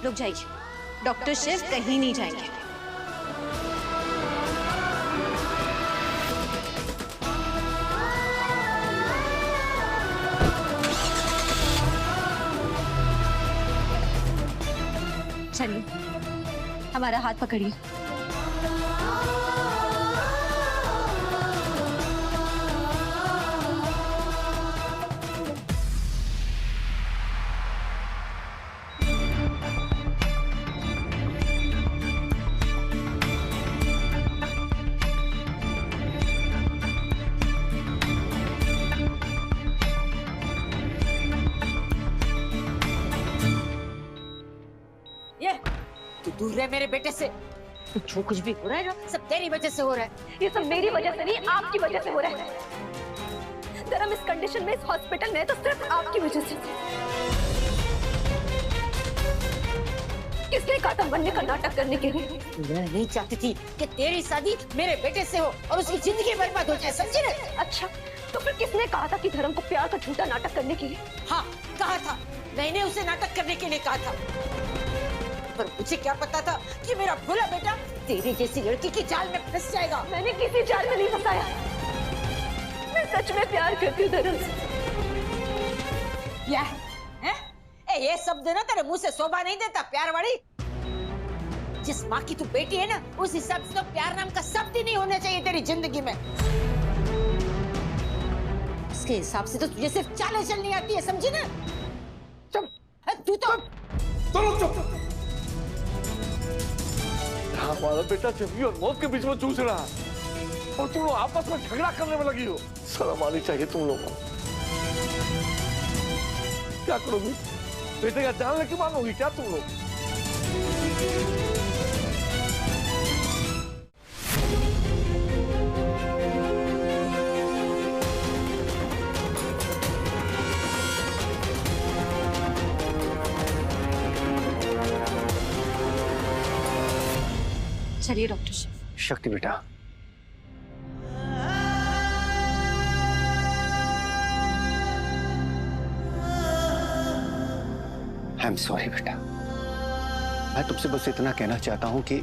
आप लोग जाइए, डॉक्टर शिव कहीं नहीं जाएंगे। चलिए, हमारा हाथ पकड़िए। तू दूर रहे मेरे बेटे से। जो कुछ भी हो रहा है ना, सब तेरी वजह से हो रहा है। ये सब मेरी वजह से नहीं, आपकी वजह से हो रहा है। धर्म इस कंडीशन में इस हॉस्पिटल में तो सिर्फ आपकी वजह से। किसने कहा था बनने का नाटक करने के लिए? मैं नहीं चाहती थी कि तेरी शादी मेरे बेटे से हो और उसकी जिंदगी बर्बाद हो जाए, समझे ना? अच्छा, तो फिर किसने कहा था कि धर्म को प्यार का झूठा नाटक करने के लिए? हाँ, कहा था। मैंने उसे नाटक करने के लिए कहा था, पर मुझे क्या पता था कि मेरा भोला बेटा तेरी जैसी लड़की की जाल में फंस जाएगा। मैंने किसी जाल में नहीं फंसाया। मैं सच में प्यार करती हूँ धर्म से। ये शब्द ना तेरे मुंह से शोभा नहीं देता, प्यार वाली। जिस माँ की तू बेटी है ना, उस हिसाब से तो प्यार नाम का शब्द ही नहीं होना चाहिए तेरी जिंदगी में। इसके हिसाब से तो तुझे सिर्फ चालें चलनी आती है, समझी ना? चुप, तू तो चलो चुप। हमारा बेटा जिंदगी और मौत के बीच में जूझ रहा है और तुम लोग आपस में झगड़ा करने में लगी हो। शर्म आनी चाहिए तुम लोगों को। क्या करोगी? बेटे का जान लेके मानोगी क्या तुम लोग? चलिए डॉक्टर शिव। शक्ति बेटा, आई एम सॉरी बेटा। मैं तुमसे बस इतना कहना चाहता हूं कि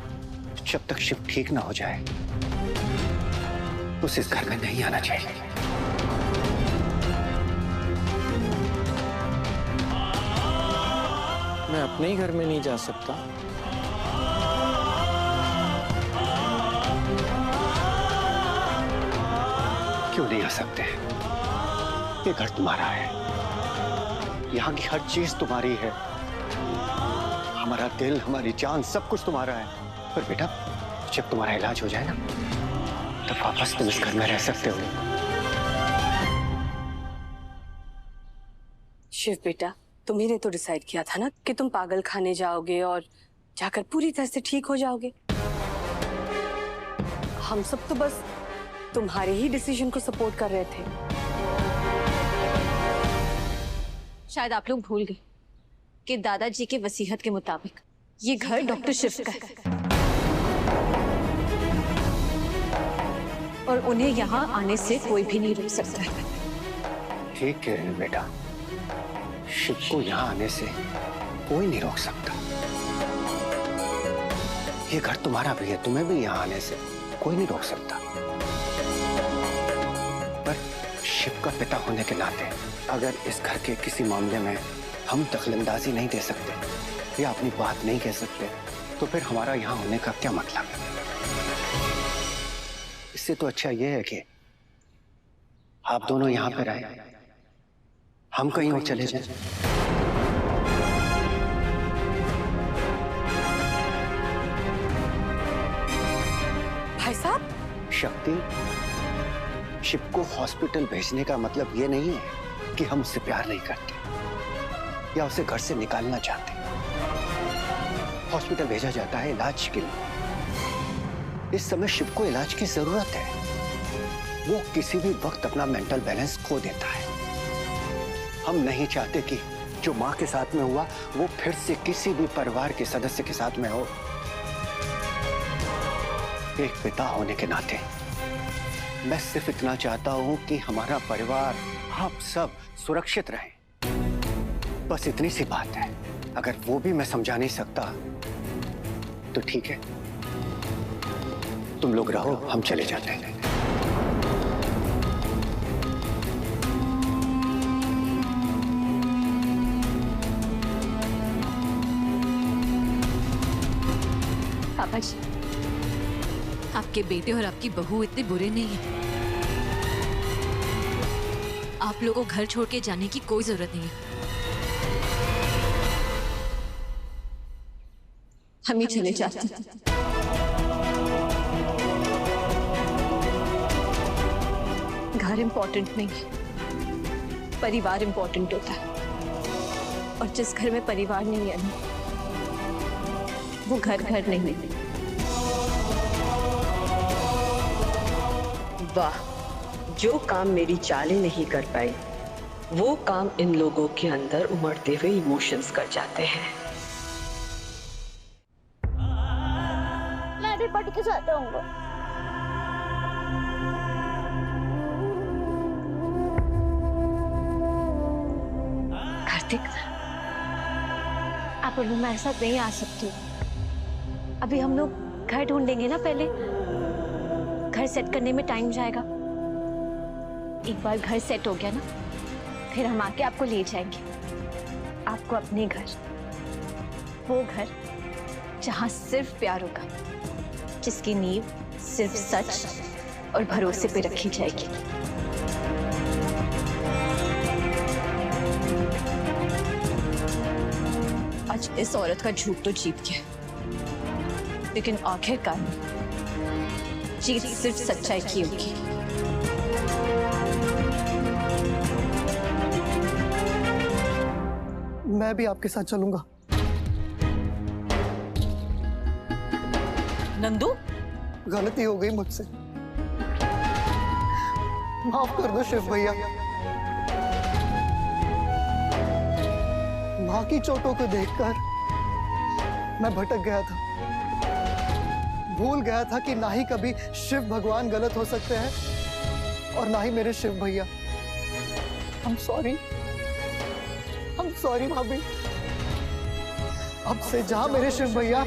जब तक शिव ठीक ना हो जाए उसे इस घर में नहीं आना चाहिए। मैं अपने ही घर में नहीं जा सकता? क्यों नहीं आ सकते? ये घर तुम्हारा है, यहाँ की हर चीज तुम्हारी है, हमारा दिल, हमारी जान, सब कुछ तुम्हारा है। पर बेटा, जब तुम्हारा इलाज हो जाए ना, तब वापस तुम इस घर में रह सकते हो। शिव बेटा, तुम्ही ने तो डिसाइड किया था ना कि तुम पागल खाने जाओगे और जाकर पूरी तरह से ठीक हो जाओगे। हम सब तो बस तुम्हारे ही डिसीजन को सपोर्ट कर रहे थे। शायद आप लोग भूल गए कि दादाजी के वसीयत के मुताबिक ये घर डॉक्टर शिव का है और उन्हें यहाँ आने से कोई भी नहीं रोक सकता। ठीक है बेटा, शिव को यहाँ आने से कोई नहीं रोक सकता। ये घर तुम्हारा भी है, तुम्हें भी यहाँ आने से कोई नहीं रोक सकता। पर शिव का पिता होने के नाते अगर इस घर के किसी मामले में हम दखलंदाजी नहीं दे सकते या अपनी बात नहीं कह सकते, तो फिर हमारा यहाँ होने का क्या मतलब है? इससे तो अच्छा यह है कि आप दोनों यहाँ पे रहे, हम कहीं और चले जाएं। भाई साहब, शक्ति, शिव को हॉस्पिटल भेजने का मतलब ये नहीं है कि हम उससे प्यार नहीं करते या उसे घर से निकालना चाहते। हॉस्पिटल भेजा जाता है इलाज के लिए। इस समय शिव को इलाज की जरूरत है। वो किसी भी वक्त अपना मेंटल बैलेंस खो देता है। हम नहीं चाहते कि जो माँ के साथ में हुआ वो फिर से किसी भी परिवार के सदस्य के साथ में हो। एक पिता होने के नाते मैं सिर्फ इतना चाहता हूं कि हमारा परिवार, आप सब सुरक्षित रहें। बस इतनी सी बात है। अगर वो भी मैं समझा नहीं सकता तो ठीक है, तुम लोग रहो, हम चले जाते हैं। पापा जी, आपके बेटे और आपकी बहू इतने बुरे नहीं हैं। आप लोगों को घर छोड़ के जाने की कोई जरूरत नहीं है। हम ही चले जाते हैं। घर इम्पोर्टेंट नहीं है, परिवार इम्पोर्टेंट होता है। और जिस घर में परिवार नहीं है ना, वो घर घर नहीं है। वाह, जो काम मेरी चाली नहीं कर पाई, वो काम इन लोगों के अंदर उमड़ते हुए इमोशंस कर जाते हैं। मैं भी पढ़ के जाता हूँ। कार्तिक, आप और मैं मेरे साथ नहीं आ सकते हो। अभी हम लोग घर ढूंढेंगे ना, पहले घर सेट करने में टाइम जाएगा। एक बार घर सेट हो गया ना, फिर हम आके आपको ले जाएंगे, आपको अपने घर, वो घर जहां सिर्फ प्यार होगा, जिसकी नींव सिर्फ सच और भरोसे पे रखी जाएगी। आज इस औरत का झूठ तो जीत गया, लेकिन आखिरकार जीत सिर्फ सच्चाई की होगी। मैं भी आपके साथ चलूंगा। नंदू, गलती हो गई मुझसे, माफ कर दो शिव भैया। माँ की चोटों को देखकर मैं भटक गया था, भूल गया था कि ना ही कभी शिव भगवान गलत हो सकते हैं और ना ही मेरे शिव भैया। I'm sorry भाभी। अब से जहां मेरे शिव भैया,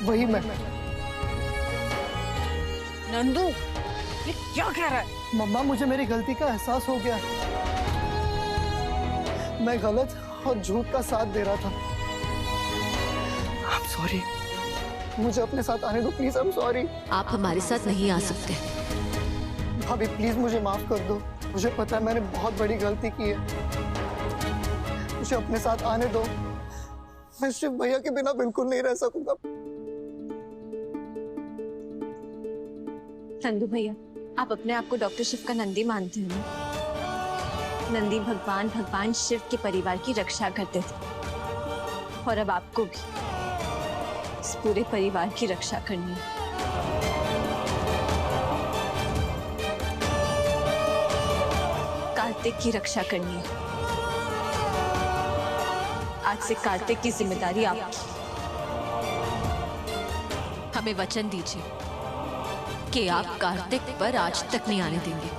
वही मैं। नंदू, ये क्या कह रहा है? मम्मा, मुझे मेरी गलती का एहसास हो गया। मैं गलत और झूठ का साथ दे रहा था। I'm sorry। मुझे अपने साथ आने दो प्लीज। I'm sorry। आप हमारे साथ नहीं आ सकते। भाभी प्लीज मुझे माफ कर दो। मुझे पता है मैंने बहुत बड़ी गलती की है। मुझे अपने साथ आने दो। मैं शिव भैया के बिना बिल्कुल नहीं रह सकूंगा। नंदू भैया, आप अपने आप को डॉक्टर शिव का नंदी मानते हैं ना? नंदी भगवान शिव के परिवार की रक्षा करते थे, और अब आपको भी इस पूरे परिवार की रक्षा करनी है। कार्तिक की रक्षा करनी है। आज से कार्तिक की जिम्मेदारी आपकी। हमें वचन दीजिए कि आप कार्तिक पर आज तक नहीं आने देंगे।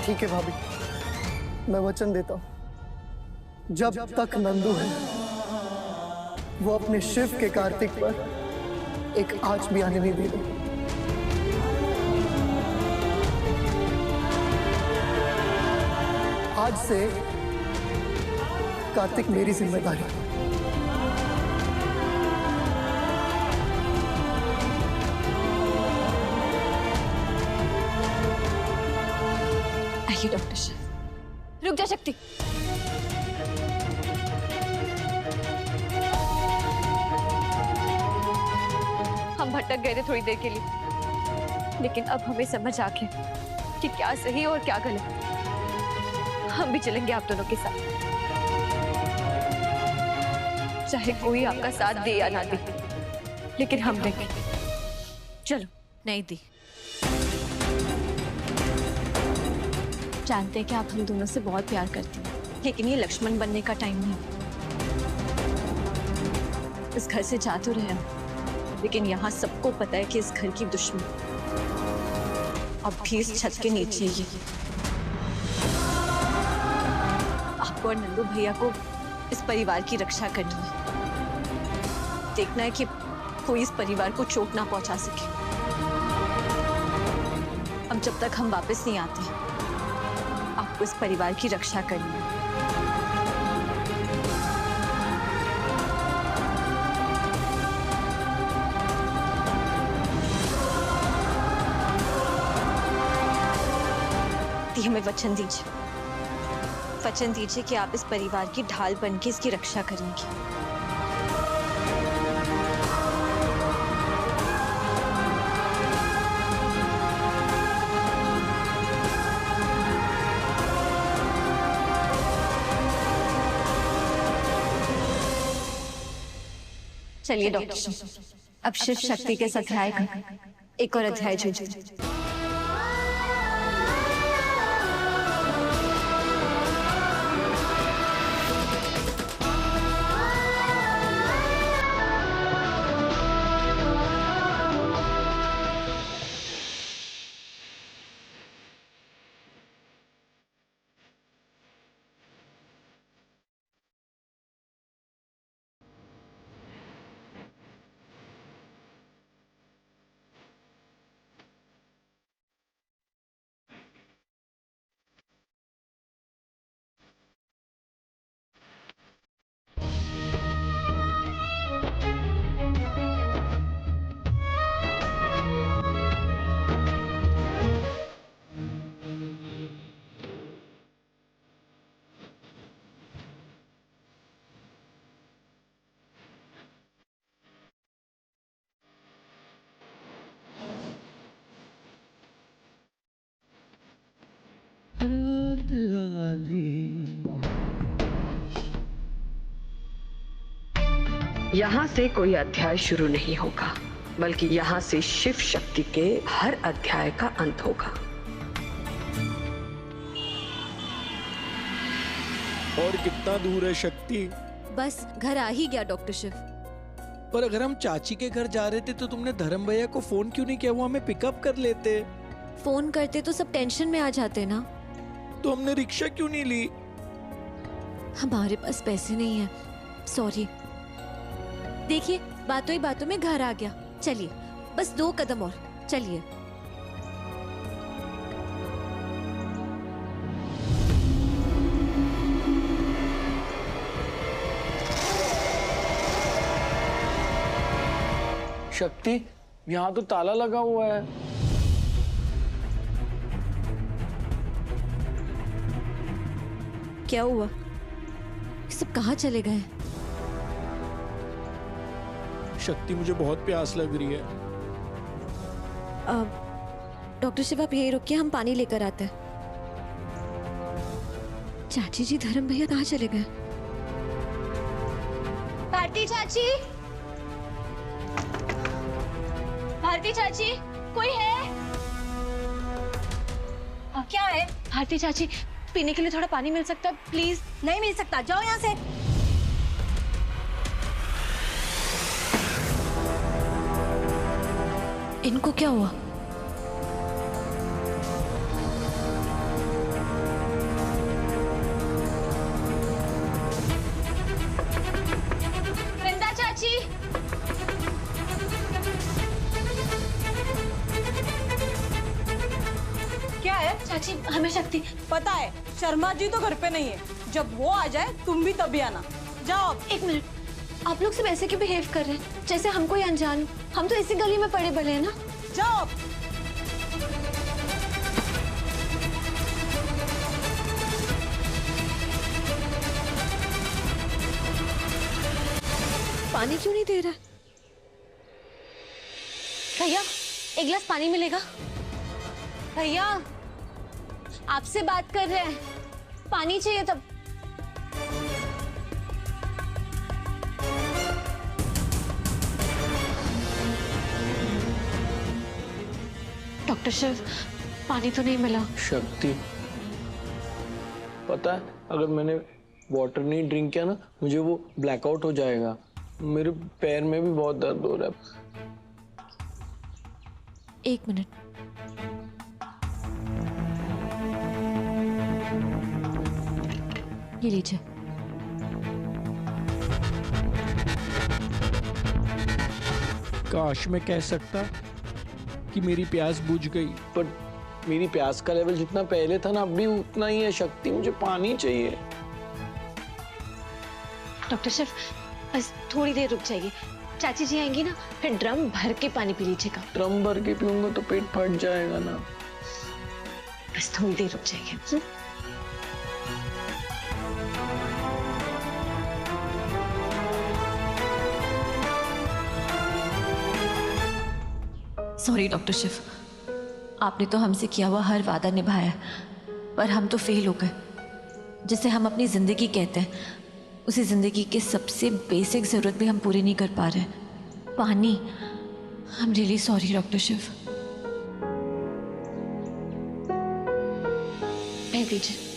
ठीक है भाभी, मैं वचन देता हूं, जब तक नंदू है वो अपने शिव के कार्तिक पर एक आंच भी आने नहीं देगा। आज से कार्तिक मेरी जिम्मेदारी। आइए डॉक्टर शिव। रुक जा शक्ति। हम भटक गए थे थोड़ी देर के लिए, लेकिन अब हमें समझ आ गया कि क्या सही और क्या गलत। हम भी चलेंगे आप दोनों के साथ, चाहे कोई आपका साथ दे या ना दे, लेकिन हम देंगे। चलो। नहीं दी। जानते हैं कि आप हम दोनों से बहुत प्यार करती हैं, लेकिन ये लक्ष्मण बनने का टाइम नहीं। इस घर से जा तो रहे हम, लेकिन यहाँ सबको पता है कि इस घर की दुश्मन अब भी इस छत के नीचे ही है। आपको और नंदू भैया को इस परिवार की रक्षा करनी है। देखना है कि कोई इस परिवार को चोट ना पहुंचा सके। अब जब तक हम वापस नहीं आते, आपको इस परिवार की रक्षा करनी है। हमें वचन दीजिए, वचन दीजिए कि आप इस परिवार की ढाल बनके इसकी रक्षा करेंगी। चलिए डॉक्टर, अब शिव शक्ति के अध्याय का एक और अध्याय जुड़े। यहाँ से कोई अध्याय शुरू नहीं होगा, बल्कि यहाँ से शिव शक्ति के हर अध्याय का अंत होगा। और कितना दूर है शक्ति? बस घर आ ही गया डॉक्टर शिव। पर अगर हम चाची के घर जा रहे थे तो तुमने धर्म भैया को फोन क्यों नहीं किया? वो हमें पिकअप कर लेते। फोन करते तो सब टेंशन में आ जाते ना। तो हमने रिक्शा क्यों नहीं ली? हमारे पास पैसे नहीं है, सॉरी। देखिए बातों ही बातों में घर आ गया। चलिए बस 2 कदम और, चलिए। शक्ति, यहाँ तो ताला लगा हुआ है। क्या हुआ? ये सब कहाँ चले गए? शक्ति, मुझे बहुत प्यास लग रही है। डॉक्टर शिव आप यही रुकिए, हम पानी लेकर आते हैं। चाची जी, धर्म भैया कहाँ चले गए? भारती चाची, भारती चाची, कोई है? क्या है? भारती चाची, पीने के लिए थोड़ा पानी मिल सकता है प्लीज? नहीं मिल सकता, जाओ यहाँ से। इनको क्या हुआ? वृंदा चाची, क्या है? चाची हमें शक्ति पता है, शर्मा जी तो घर पे नहीं है। जब वो आ जाए तुम भी तभी आना। जाओ। 1 मिनट, आप लोग सब ऐसे क्यों बिहेव कर रहे हैं जैसे हम कोई अनजान? हम तो इसी गली में पड़े बड़े हैं ना। जाओ। पानी क्यों नहीं दे रहा? भैया 1 गिलास पानी मिलेगा? भैया आपसे बात कर रहे हैं, पानी चाहिए तब। डॉक्टर शिव, पानी तो नहीं मिला। शक्ति, पता है अगर मैंने वाटर नहीं ड्रिंक किया ना, मुझे वो ब्लैकआउट हो जाएगा। मेरे पैर में भी बहुत दर्द हो रहा है। 1 मिनट। ये लीजिए। काश मैं कह सकता कि मेरी प्यास बुझ गई, पर मेरी प्यास का लेवल जितना पहले था ना, अब भी उतना ही है। शक्ति, मुझे पानी चाहिए। डॉक्टर साहब, बस थोड़ी देर रुक जाइए। चाची जी आएंगी ना, फिर ड्रम भर के पानी पी लीजिएगा। ड्रम भर के पीऊंगा तो पेट फट जाएगा ना। बस थोड़ी देर रुक जाइए। सॉरी डॉक्टर शिव, आपने तो हमसे किया हुआ हर वादा निभाया, पर हम तो फेल हो गए। जिसे हम अपनी जिंदगी कहते हैं, उसी जिंदगी की सबसे बेसिक जरूरत भी हम पूरी नहीं कर पा रहे। पानी। I am really sorry doctor Shiv. कह दीजिए।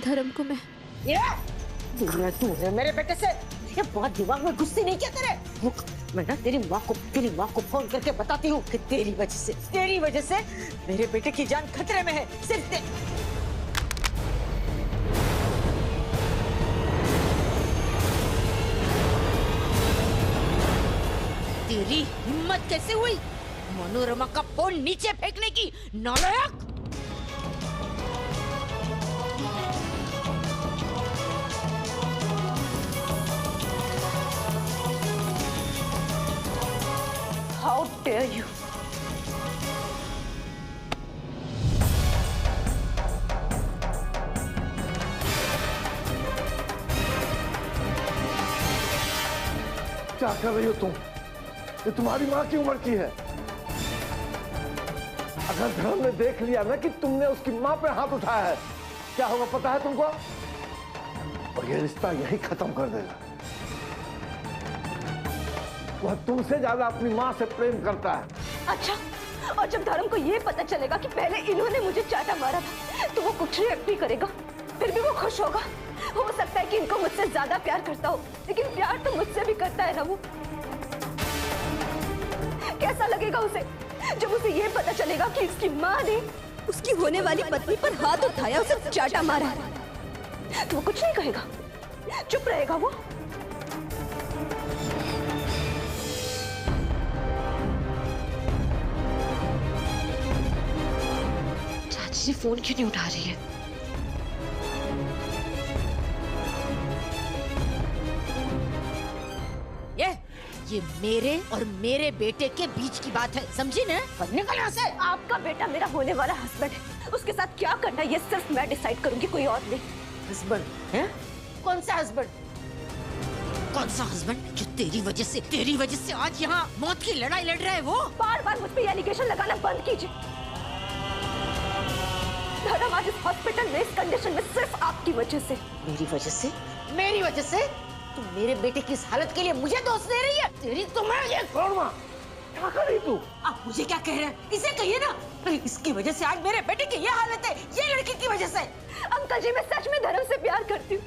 धर्म को मैं तू है मेरे बेटे से ये बहुत दिमाग में गुस्से नहीं क्या तेरे? रुक, मैं ना तेरी माँ को फोन करके बताती हूँ कि तेरी वजह से मेरे बेटे की जान खतरे में है। सिर्फ तेरी हिम्मत कैसे हुई मनोरमा का फोन नीचे फेंकने की, नालायक! How dare you? क्या कर रही हो तुम? ये तुम्हारी माँ की उम्र की है। अगर धर्म ने देख लिया ना कि तुमने उसकी माँ पे हाथ उठाया है, क्या होगा पता है तुमको? और ये रिश्ता यही खत्म कर देगा। वह तुमसे ज्यादा अपनी माँ से प्रेम करता है। अच्छा, और जब धर्म को ये पता चलेगा कि पहले इन्होंने मुझे चाटा मारा था, तो वो कुछ रिएक्ट नहीं करेगा, फिर भी वो खुश होगा। हो सकता है कि इनको मुझसे ज्यादा प्यार करता हो, लेकिन प्यार तो मुझसे भी करता है ना वो। कैसा लगेगा उसे जब उसे ये पता चलेगा कि इसकी माँ ने उसकी होने वाली पत्नी पर हाथ उठाया, उसे चाटा मारा। तो वो कुछ नहीं कहेगा, चुप रहेगा वो। चाची फोन क्यों नहीं उठा रही है? ये मेरे और मेरे बेटे के बीच की बात है, समझी ना? निकल यहाँ से। आपका बेटा मेरा होने वाला हस्बैंड है, उसके साथ क्या करना है ये सिर्फ मैं डिसाइड करूंगी, कोई और नहीं। हस्बैंड है? कौन सा हस्बैंड? कौन सा हस्बैंड जो तेरी वजह से आज यहाँ मौत की लड़ाई लड़ रहा है? वो बार बार मुझ पे एलिगेशन लगाना बंद कीजिए। धर्म आज इस हॉस्पिटल में इस कंडीशन में सिर्फ आपकी वजह से। मेरी वजह से? तू मेरे बेटे की इस हालत के लिए मुझे दोष दे रही है? तेरी तो मैं ये क्या कर रही तू? आप मुझे क्या कह रहे हैं? इसे कहिए ना। अरे इसकी वजह से आज मेरे बेटे की ये हालत है, ये लड़की की वजह से। अंकल जी, मैं सच में धर्म से प्यार करती हूँ।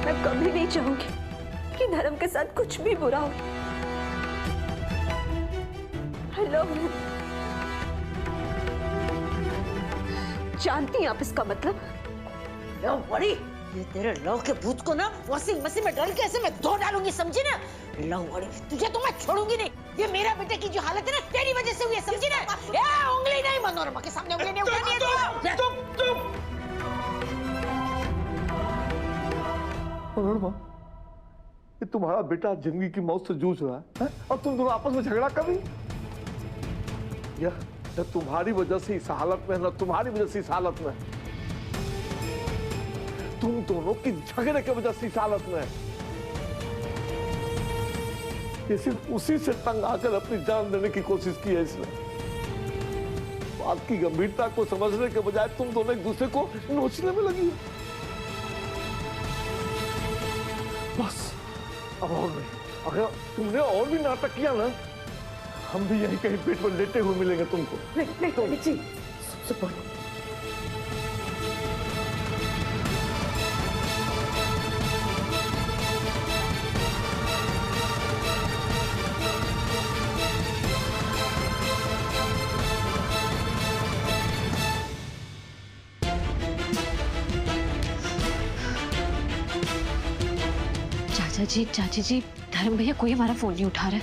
मैं कभी नहीं चाहूंगी कि धर्म के साथ कुछ भी बुरा हो। I love you। जानती हैं आप इसका मतलब? लव बड़ी, ये तेरे लव के भूत को ना वॉशिंग मशीन में डाल के ऐसे मैं धो डालूंगी, समझी ना? लव बड़ी, तुझे तो मैं छोड़ूंगी नहीं। ये मेरा बेटे की जो हालत है ना, तेरी वजह से हुई है, समझी ना? उंगली नहीं, मनोरमा के सामने उंगली नहीं उठानी है। मनोरमा, ये तुम्हारा बेटा जिंदगी की मौत से जूझ रहा है और तुम दोनों आपस में झगड़ा कर रही। यह न तुम्हारी वजह से इस हालत में, न तुम्हारी वजह से इस हालत में, तुम दोनों की झगड़े की वजह से इस हालत में। ये सिर्फ उसी से तंग आकर अपनी जान देने की कोशिश की है इसने। बात की गंभीरता को समझने के बजाय तुम दोनों एक दूसरे को नोचने में लगी हो। बस अब और नहीं, अगर तुमने और भी नाटक किया ना, हम भी यहीं कहीं पेट पर लेटे हुए मिलेंगे तुमको। नहीं पंडित जी, सुपर। चाची जी, धर्म भैया कोई हमारा फोन नहीं उठा रहा है।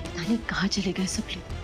पता नहीं कहाँ चले गए सब लोग।